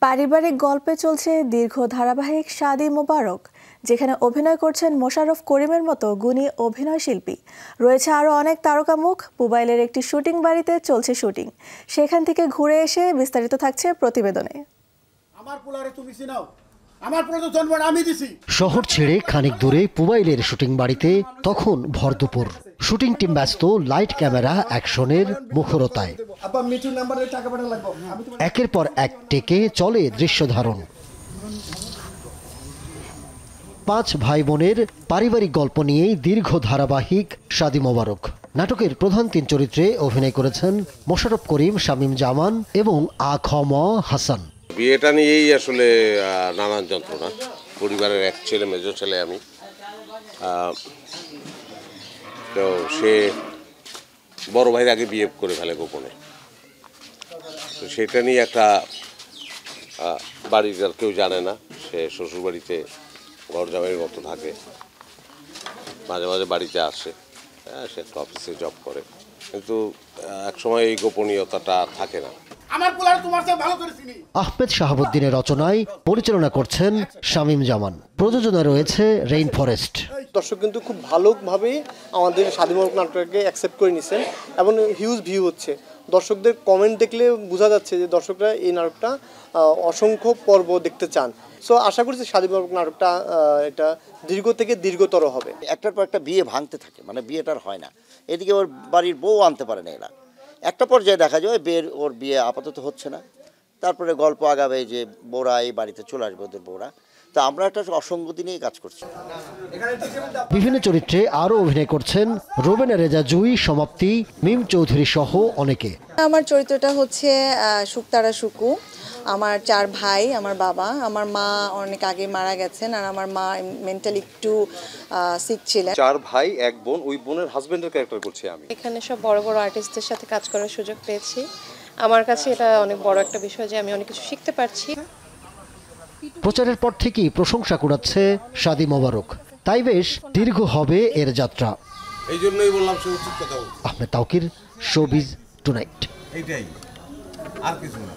পারিবারিক গল্পে চলছে দীর্ঘ ধারাবাহিক শাদি মোবারক, যেখানে অভিনয় করছেন মোশাররফ করিমের মতো গুণী অভিনয় শিল্পী। রয়েছে আরও অনেক তারকা মুখ। পুবাইলের একটি শুটিং বাড়িতে চলছে শুটিং, সেখান থেকে ঘুরে এসে বিস্তারিত থাকছে প্রতিবেদনে। শহর ছেড়ে খানিক দূরে পুবাইলের শুটিং বাড়িতে তখন ভরদুপুর। শুটিং টিম ব্যস্ত লাইট ক্যামেরা অ্যাকশনের মুখরতায়। একের পর এক টেকে চলে দৃশ্য ধারণ। 5 ভাই বোনের পারিবারিক গল্প নিয়েই দীর্ঘ ধারাবাহিক শাদি মোবারক। নাটকের প্রধান 3 চরিত্রে অভিনয় করেছেন মোশাররফ করিম, শামীম জামান এবং আ.খ.ম. হাসান। বিয়েটা নিয়েই আসলে নানান যন্ত্রণা। পরিবারের এক ছেলে, মেজো ছেলে আমি। তো সে বড় ভাইয়ের আগে বিয়ে করে ফেলে গোপনে। তো সেটা নিয়ে একটা বাড়ির আর কেউ জানে না। সে শ্বশুর বাড়িতে ঘর জামাইয়ের মতো থাকে, মাঝে মাঝে বাড়িতে আসে। সে একটা অফিসে জব করে, কিন্তু একসময় এই গোপনীয়তাটা থাকে না। আহমেদ শাহাবুদ্দিনের রচনায় পরিচালনা করছেন শামীম জামান। প্রযোজনা রয়েছে রেইন ফরেস্ট। দর্শক কিন্তু খুব ভালোভাবে আমাদের শাদি মোবারক নাটককে অ্যাকসেপ্ট করে নিছেন এবং হিউজ ভিউ হচ্ছে। দর্শকদের কমেন্ট দেখলে বোঝা যাচ্ছে যে দর্শকরা এই নাটকটা অসংখ্য পর্ব দেখতে চান। সো আশা করছি শাদি মোবারক নাটকটা এটা দীর্ঘ থেকে দীর্ঘতর হবে। একটার পর একটা বিয়ে ভাঙতে থাকে, মানে বিয়েটার হয় না। এদিকে ওর বাড়ির বউ আনতে পারে না এরা। একটা পর্যায়ে দেখা যায় ওর বিয়ে আপাতত হচ্ছে না। তারপরে গল্প আগাবে যে বউরা এই বাড়িতে চলে আসবে, ওদের বউরা। তো আমরা একটা অসঙ্গতি নিয়ে কাজ করছি। বিভিন্ন চরিত্রে আরও অভিনয় করছেন রুবেনা রেজা জুই, সমাপ্তি, মিম চৌধুরী সহ অনেকে। আমার চরিত্রটা হচ্ছে শুকতারা শুকু। আমার 4 ভাই, আমার বাবা, আমার মা অনেক আগে মারা গেছেন, আর আমার মা মেন্টালি একটু সিক ছিলেন। 4 ভাই 1 বোন, ওই বোনের হাজবেন্ডের ক্যারেক্টার করছি আমি। এখানে সব বড় বড় আর্টিস্টদের সাথে কাজ করার সুযোগ পেয়েছি। আমার কাছে এটা অনেক বড় একটা বিষয় যে আমি অনেক কিছু শিখতে পারছি। প্রচারের পর থেকেই প্রশংসা কুড়াচ্ছে শাদি মোবারক, তাই বেশ দীর্ঘ হবে এর যাত্রা। এই জন্যই বললাম সে উচিত কথা। Ahmed Tauquir, showbiz tonight. এইটাই, আর কিছু না।